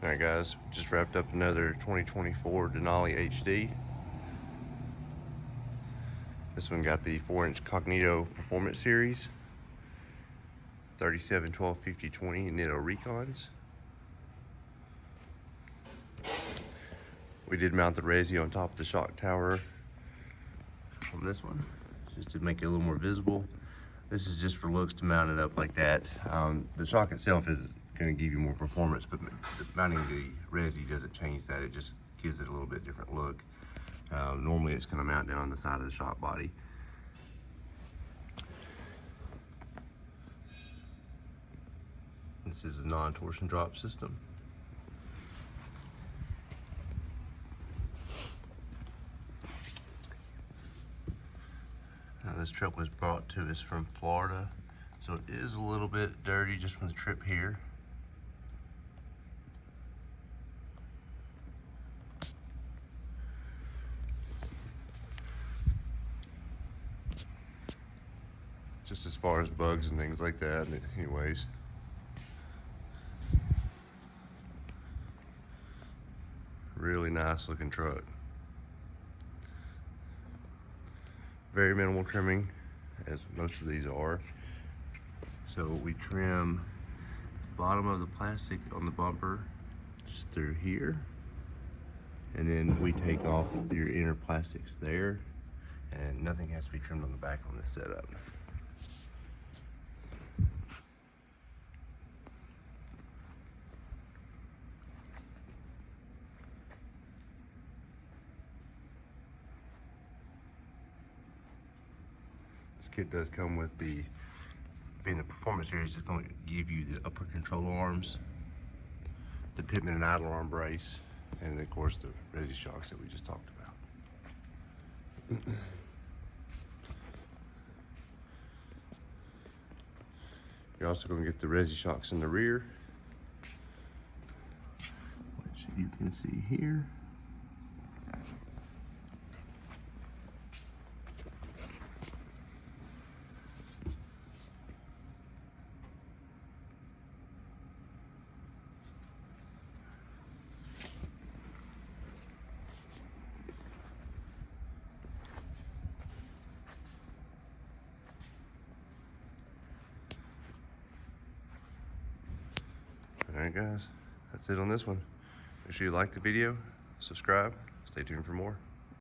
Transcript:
Alright guys, just wrapped up another 2024 Denali HD. This one got the 4-inch Cognito Performance Series, 37, 12, 50, 20 Nitto Recons. We did mount the Resi on top of the shock tower on this one, just to make it a little more visible. This is just for looks to mount it up like that. The shock itself is going to give you more performance, but mounting the Resi doesn't change that. It just gives it a little bit different look. Normally it's going to mount down on the side of the shock body. This is a non-torsion drop system. Now this truck was brought to us from Florida, so it is a little bit dirty just from the trip here. Just as far as bugs and things like that, anyways. Really nice looking truck. Very minimal trimming, as most of these are. So we trim the bottom of the plastic on the bumper just through here, and then we take off your inner plastics there, and nothing has to be trimmed on the back on this setup. This kit does come with being the Performance Series, it's going to give you the upper control arms, the pitman and idle arm brace, and of course the Resi shocks that we just talked about. You're also going to get the Resi shocks in the rear, which you can see here. Alright guys, that's it on this one. Make sure you like the video, subscribe, stay tuned for more.